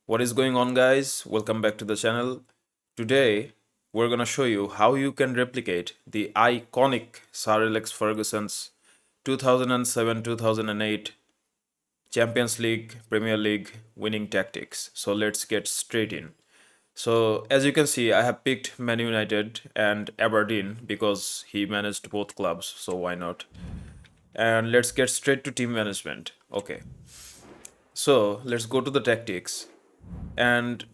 What is going on, guys? Welcome back to the channel. Today we're gonna show you how you can replicate the iconic Sir Alex Ferguson's 2007-2008 Champions League, Premier League winning tactics. So let's get straight in. So as you can see, I have picked Man United and Aberdeen because he managed both clubs, so why not? And let's get straight to team management. Okay, so let's go to the tactics. And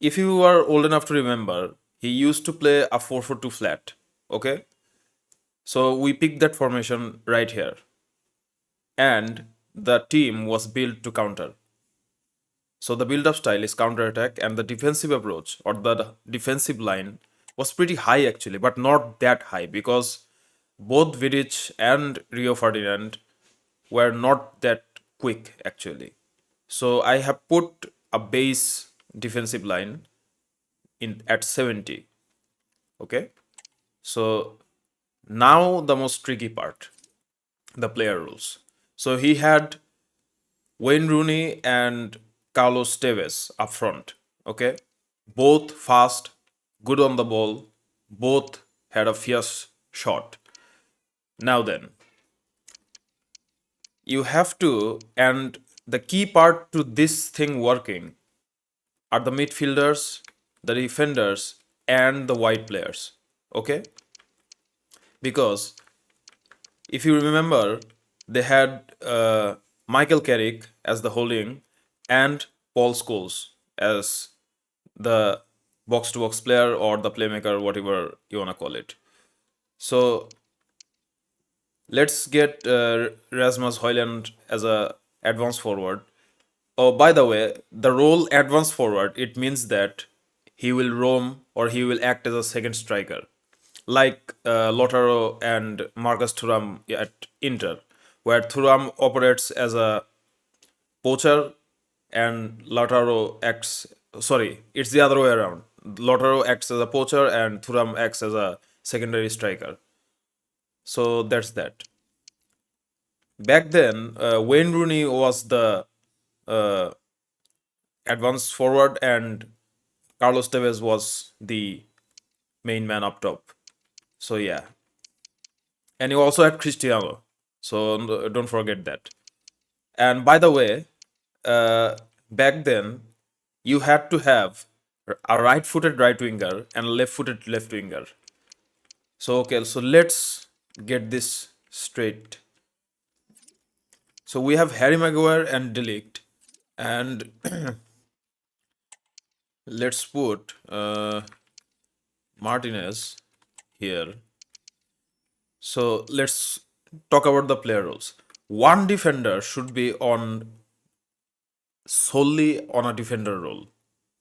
if you are old enough to remember, he used to play a 4-4-2 flat. Okay, so we picked that formation right here, and the team was built to counter. So the build-up style is counter-attack, and the defensive approach or the defensive line was pretty high actually, but not that high because both Vidic and Rio Ferdinand were not that quick actually. So I have put a base defensive line in at 70. Okay, so now the most tricky part, the player rules. So he had Wayne Rooney and Carlos Tevez up front. Okay, both fast, good on the ball, both had a fierce shot. Now then, you have to, and the key part to this thing working are the midfielders, the defenders, and the wide players. Okay, because if you remember, they had Michael Carrick as the holding and Paul Scholes as the box to box player or the playmaker, whatever you want to call it. So let's get Rasmus Højlund as a advanced forward. Oh, by the way, the role advanced forward, it means that he will roam or he will act as a second striker, like Lautaro and Marcus Thuram at Inter, where Thuram operates as a poacher and Lautaro acts. Sorry, it's the other way around. Lautaro acts as a poacher and Thuram acts as a secondary striker. So that's that. Back then, Wayne Rooney was the uh, advanced forward and Carlos Tevez was the main man up top. So yeah, and you also had Cristiano. So don't forget that. And by the way, back then you had to have a right-footed right winger and a left-footed left winger. So okay, so let's get this straight. So we have Harry Maguire and Delict, and let's put Martinez here. So let's talk about the player roles. One defender should be on solely on a defender role.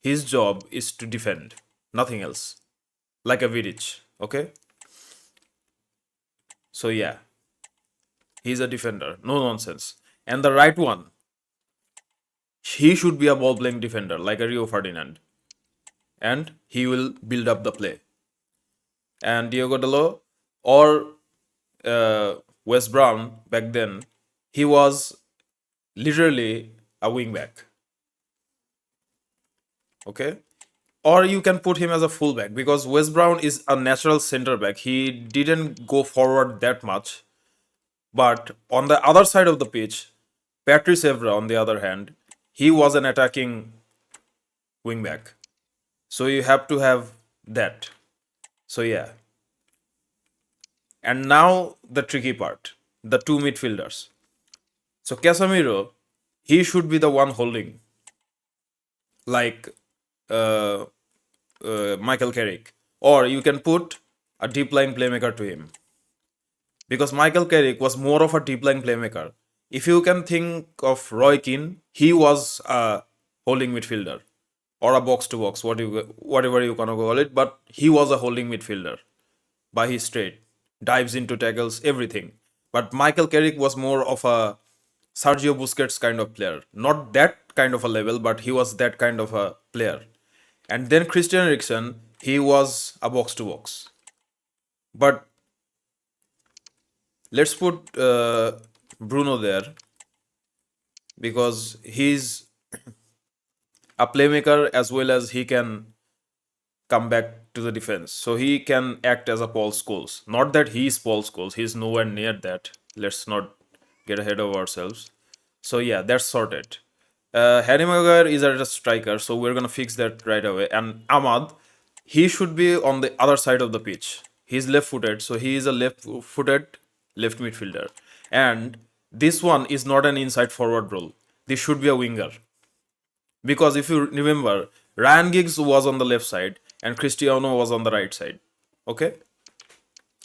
His job is to defend, nothing else. Like a Vidic, okay? So yeah, he's a defender, no nonsense. And the right one, he should be a ball playing defender like a Rio Ferdinand, and he will build up the play. And Diogo Dalot or Wes Brown back then, he was literally a wingback. Okay, or you can put him as a fullback because Wes Brown is a natural center back. He didn't go forward that much. But on the other side of the pitch, Patrice Evra, on the other hand, he was an attacking wingback. So you have to have that. So yeah. And now the tricky part, the two midfielders. So Casemiro, he should be the one holding, like uh, Michael Carrick. Or you can put a deep line playmaker to him. Because Michael Carrick was more of a deep line playmaker. If you can think of Roy Keane, he was a holding midfielder or a box to box, whatever you gonna call it, but he was a holding midfielder by his trade, dives into tackles, everything. But Michael Carrick was more of a Sergio Busquets kind of player, not that kind of a level, but he was that kind of a player. And then Christian Eriksen, he was a box to box. But let's put Bruno there because a playmaker as well as he can come back to the defense. So he can act as a Paul Scholes. Not that he is Paul Scholes, he's nowhere near that. Let's not get ahead of ourselves. So yeah, that's sorted. Harry Maguire is a striker, so we're gonna fix that right away. And Ahmad, he should be on the other side of the pitch. He's left-footed, so he is a left-footed left midfielder. And this one is not an inside forward role. This should be a winger. Because if you remember, Ryan Giggs was on the left side and Cristiano was on the right side. Okay?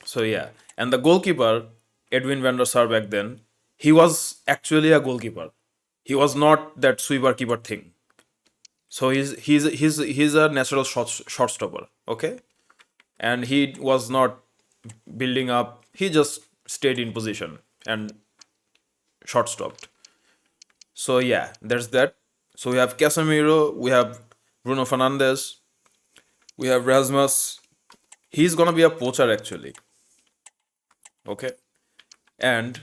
So yeah. And the goalkeeper, Edwin van der Sar back then, he was actually a goalkeeper. He was not that sweeper keeper thing. So he's a natural shot stopper. Okay? And he was not building up. He just stayed in position and shot stopped. So yeah, there's that. So we have Casemiro, we have Bruno Fernandes, we have Rasmus. He's gonna be a poacher actually. Okay. And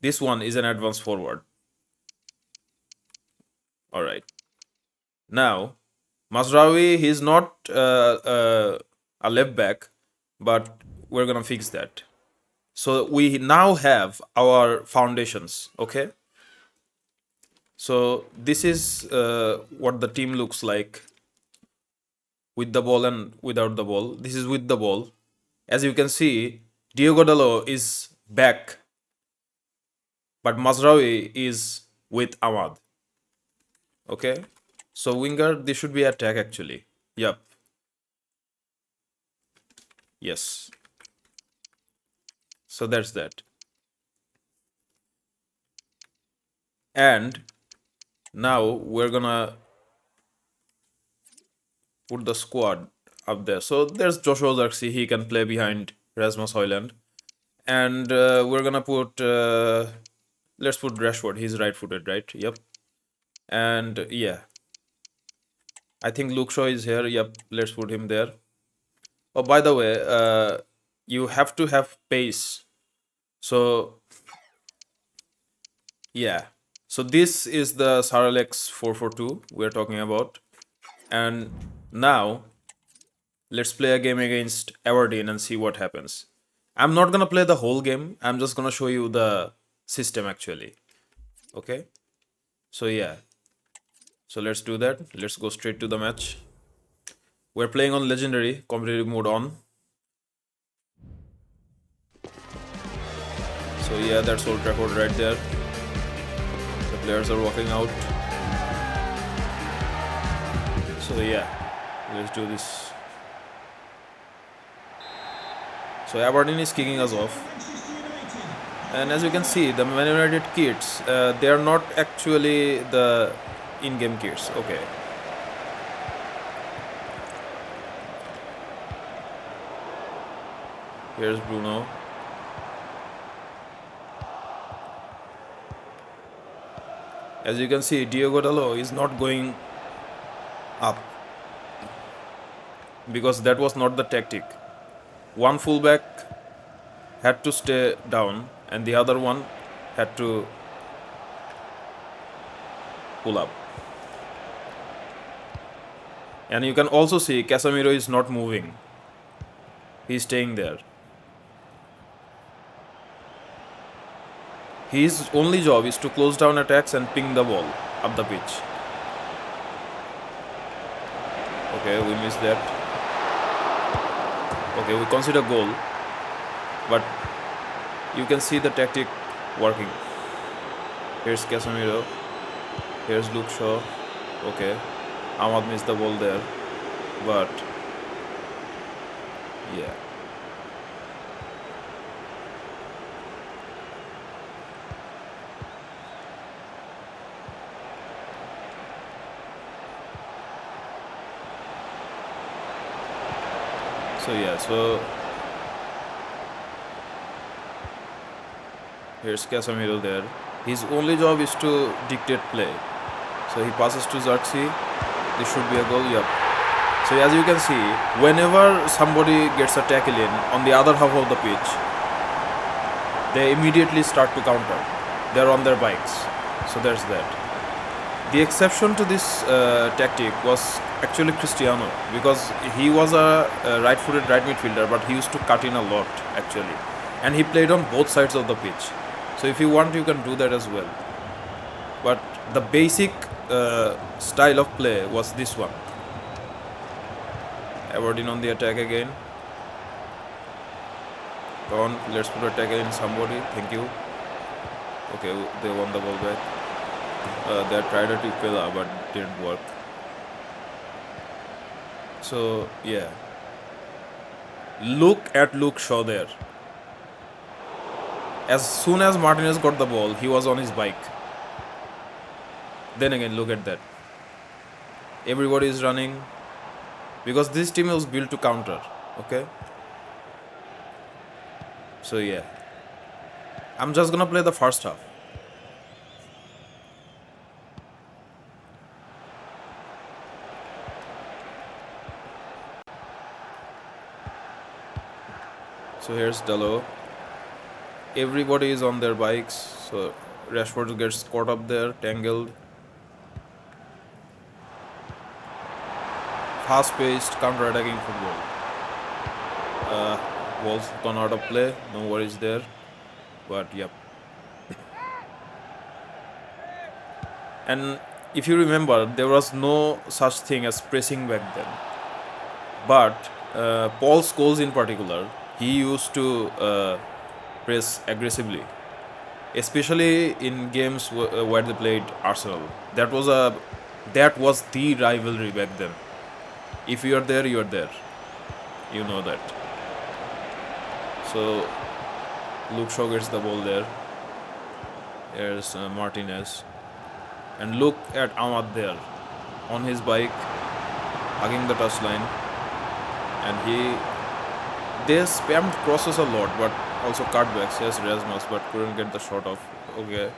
this one is an advanced forward. Alright. Now, Mazraoui, he's not a left back, but we're gonna fix that. So we now have our foundations, okay? So this is what the team looks like with the ball and without the ball. This is with the ball. As you can see, Diogo Dalot is back, but Mazraoui is with Ahmad. Okay, so winger, this should be attack actually. Yep. Yes. So that's that. And now we're gonna put the squad up there. So there's Joshua Zirkzee, he can play behind Rasmus Højlund. And we're gonna put, let's put Rashford, he's right-footed, right? Yep. And yeah, I think Luke Shaw is here. Yep, let's put him there. Oh, by the way, you have to have pace. So yeah, so this is the Sir Alex 442 we're talking about. And now let's play a game against Aberdeen and see what happens. I'm not gonna play the whole game. I'm just gonna show you the system actually. Okay. So yeah. So let's do that. Let's go straight to the match. We're playing on legendary competitive mode on. So yeah, that's Old Trafford right there. The players are walking out. So yeah, let's do this. So Aberdeen is kicking us off. And as you can see, the Man United kits, they are not actually the in-game kits. Okay. Here's Bruno. As you can see, Diogo Dalot is not going up because that was not the tactic. One fullback had to stay down and the other one had to pull up. And you can also see Casemiro is not moving. He's staying there. His only job is to close down attacks and ping the ball up the pitch. Okay, we missed that. Okay, we consider goal. But you can see the tactic working. Here's Casemiro. Here's Luke Shaw. Okay. Ahmad missed the ball there. But yeah. So yeah, so here's Casemiro there. His only job is to dictate play. So he passes to Zirkzee. This should be a goal. Yep. So as you can see, whenever somebody gets a tackle in on the other half of the pitch, they immediately start to counter. They're on their bikes. So there's that. The exception to this tactic was actually Cristiano, because he was a right-footed right midfielder, but he used to cut in a lot actually, and he played on both sides of the pitch. So if you want, you can do that as well. But the basic style of play was this one. Aberdeen on the attack again. Come on, let's put attack in somebody. Thank you. Okay, they won the ball back. They tried a Tipela, but didn't work. So yeah, look at Luke Shaw there. As soon as Martinez got the ball, he was on his bike. Then again, look at that. Everybody is running, because this team was built to counter. Okay. So yeah, I'm just gonna play the first half. So here's Dalot. Everybody is on their bikes, so Rashford gets caught up there, tangled. Fast-paced, counter-attacking football. Ball's gone out of play, no worries there. But yep. And if you remember, there was no such thing as pressing back then. But Paul Scholes in particular, he used to press aggressively, especially in games where they played Arsenal. That was the rivalry back then. If you are there, you are there. You know that. So Luke Shaw gets the ball there. There's Martinez. And look at Ahmad there, on his bike, hugging the touchline. And they spammed crosses a lot, but also cutbacks. Yes, Rasmus, but couldn't get the shot off. Okay.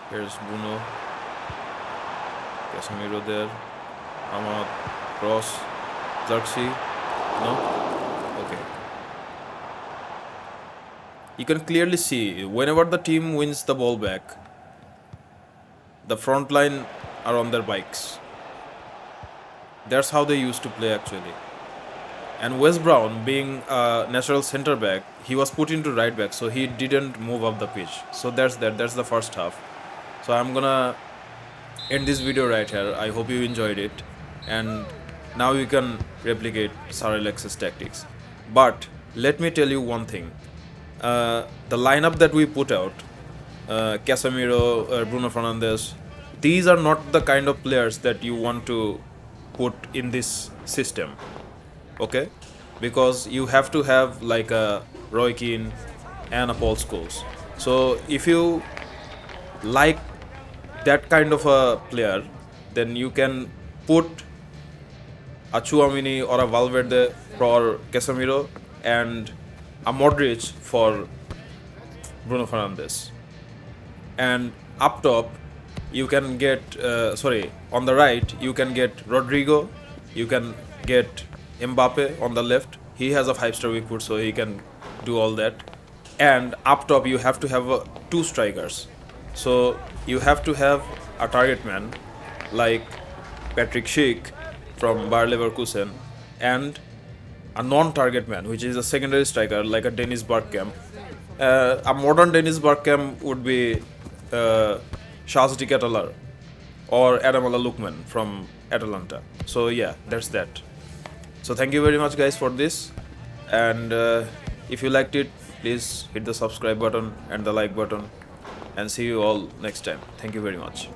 Here's Bruno. Casemiro there. Ahmad. Cross. Xerxes. No? Okay. You can clearly see, whenever the team wins the ball back, the front line are on their bikes. That's how they used to play actually. And Wes Brown, being a natural centre back, he was put into right back, so he didn't move up the pitch. So that's the first half. So I'm gonna end this video right here. I hope you enjoyed it, and now you can replicate Sir Alex's tactics. But let me tell you one thing. The lineup that we put out, Casemiro, Bruno Fernandes, these are not the kind of players that you want to put in this system. Okay, because you have to have like a Roy Keane and a Paul Scholes. So if you like that kind of a player, then you can put a Chouamini or a Valverde for Casemiro and a Modric for Bruno Fernandes. And up top, you can get on the right you can get Rodrigo, you can get Mbappe on the left. He has a 5-star weak foot, so he can do all that. And up top you have to have two strikers. So you have to have a target man like Patrick Schick from Bayer Leverkusen, and a non-target man, which is a secondary striker like a Dennis Bergkamp. A modern Dennis Bergkamp would be Charles de Ketelaere or Ademola Lookman from Atalanta. So yeah, that's that. So thank you very much guys for this, and if you liked it, please hit the subscribe button and the like button, and see you all next time. Thank you very much.